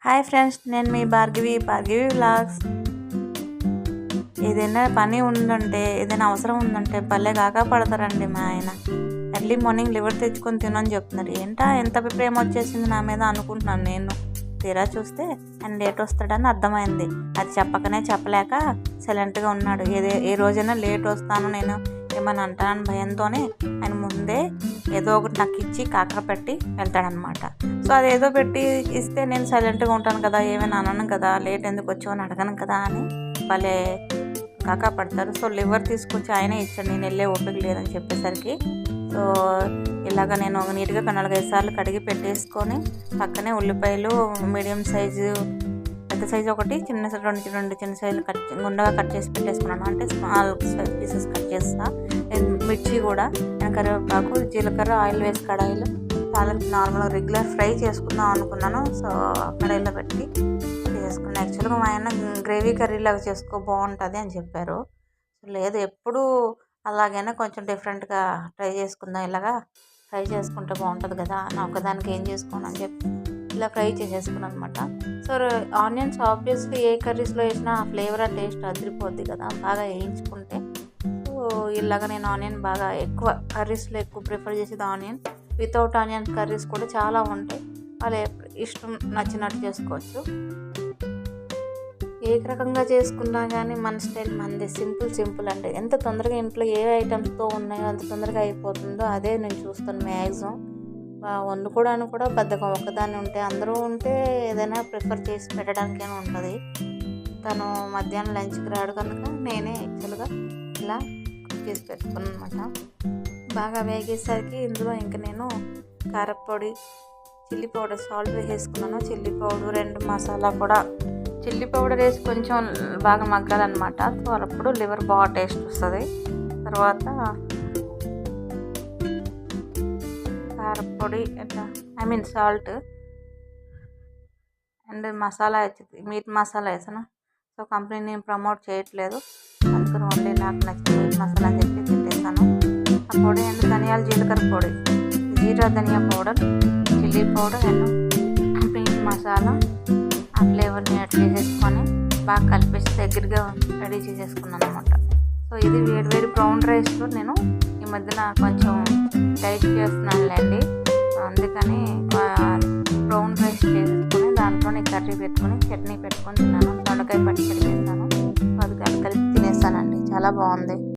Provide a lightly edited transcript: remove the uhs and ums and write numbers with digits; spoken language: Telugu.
హాయ్ ఫ్రెండ్స్, నేను మీ భార్గవి వ్లాగ్స్. ఏదైనా పని ఉందంటే, ఏదైనా అవసరం ఉందంటే భలే కాకా పడతారండి మా ఆయన. ఎర్లీ మార్నింగ్ లివర్ తెచ్చుకొని తినని చెప్తున్నారు. ఏంటా ఎంత ప్రేమ వచ్చేసింది నా మీద అనుకుంటున్నాను నేను. తీరా చూస్తే ఆయన లేట్ వస్తాడని అర్థమైంది. అది చెప్పలేక సైలెంట్గా ఉన్నాడు. ఏ రోజైనా లేట్ వస్తాను నేను ఏమని అంటానని భయంతోనే ఆయన ముందే ఏదో ఒకటి నాకు ఇచ్చి కాకర పెట్టి వెళ్తాడనమాట. సో అదేదో పెట్టి ఇస్తే నేను సైలెంట్గా ఉంటాను కదా, ఏమైనా అనను కదా, లేట్ ఎందుకు వచ్చావు అని అడగను కదా అని భలే కాకా పడతారు. సో లివర్ తీసుకొచ్చి ఆయనే ఇచ్చాడు, నేను వెళ్ళే ఓపిక లేదని చెప్పేసరికి. సో ఇలాగ నేను నీట్గా 4-5 సార్లు కడిగి పెట్టేసుకొని పక్కనే ఉల్లిపాయలు మీడియం సైజు, పెద్ద సైజు ఒకటి, రెండు చిన్న సైజులు గుండగా కట్ చేసి పెట్టేసుకున్నాను. అంటే స్మాల్ సైజ్ పీసెస్ కట్ చేస్తా. మిర్చి కూడా, కరివేపాకు, జీలకర్ర, ఆయిల్ వేసి కడాయిలో తాలింపు నార్మల్గా రెగ్యులర్ ఫ్రై చేసుకుందాం అనుకున్నాను. సో కడాయిలో పెట్టి చేసుకున్నాను. యాక్చువల్గా మా ఆయన గ్రేవీ కర్రీలాగా చేసుకో బాగుంటుంది అని చెప్పారు. లేదు, ఎప్పుడు అలాగైనా కొంచెం డిఫరెంట్గా ట్రై చేసుకుందాం, ఇలాగా ఫ్రై చేసుకుంటే బాగుంటుంది కదా, నా ఒకదానికి ఏం చేసుకోను అని చెప్పి ఇలా ఫ్రై చేసేసుకున్నాను అనమాట. సో ఆనియన్స్ ఆబ్వియస్లీ ఏ కర్రీస్లో వేసినా ఆ ఫ్లేవర్ ఆ టేస్ట్ అదిరిపోద్ది కదా, బాగా వేయించుకుంటే. సో ఇలాగ నేను ఆనియన్ బాగా ఎక్కువ కర్రీస్లో ఎక్కువ ప్రిఫర్ చేసేది ఆనియన్. వితౌట్ ఆనియన్ కర్రీస్ కూడా చాలా ఉంటాయి, వాళ్ళు ఇష్టం నచ్చినట్టు చేసుకోవచ్చు. ఏ రకంగా చేసుకున్నా కానీ మన స్టైల్ మనది. సింపుల్ అంటే ఎంత తొందరగా ఇంట్లో ఏ ఐటమ్స్తో ఉన్నాయో అంత తొందరగా అయిపోతుందో అదే నేను చూస్తాను మ్యాక్సిమం. వండుకోవడానికి కూడా బద్ధకం, ఒక్కదాన్ని ఉంటే. అందరూ ఉంటే ఏదైనా ప్రిఫర్ చేసి పెట్టడానికైనా ఉంటుంది. తను మధ్యాహ్నం లంచ్కి రాడు కనుక నేనే యాక్చువల్గా ఇలా కుక్ చేసి పెట్టుకున్నాను అనమాట. బాగా వేగేసరికి ఇందులో ఇంకా నేను కారపొడి, చిల్లీ పౌడర్, సాల్ట్ వేసేసుకున్నాను. చిల్లీ పౌడర్ అండ్ మసాలా కూడా, చిల్లీ పౌడర్ వేసి కొంచెం బాగా మగ్గాలన్నమాట. సో అప్పుడు లివర్ బాగా టేస్ట్ వస్తుంది. తర్వాత కారపొడి, సాల్ట్ అండ్ మసాలా వచ్చింది, మీట్ మసాలా వేసాను. సో కంపెనీ నేను ప్రమోట్ చేయట్లేదు, అందుకని ఓన్లీ నాకు నచ్చిన మీట్ మసాలా అని చెప్పి పెట్టేసాను. ఆ పొడి అండ్ ధనియాల జీలకర్ర పొడి, jeera dhaniya powder, chilli powder and meat masala, ఆ ఫ్లేవర్ని యాడ్ చేసేసుకొని బాగా కలిపేసి దగ్గరగా రెడీ చేసేసుకున్నాను అనమాట. సో ఇది వేడి బ్రౌన్ రైస్లో నేను ఈ మధ్యన కొంచెం డైట్ చేస్తున్నానులేండి, అందుకని బ్రౌన్ రైస్ చేసుకొని దాంట్లోనే కర్రీ పెట్టుకొని చట్నీ పెట్టుకొని తిన్నాను. దొండకాయ పచ్చడి వేసాను. అది కలిపి తినేస్తానండి, చాలా బాగుంది.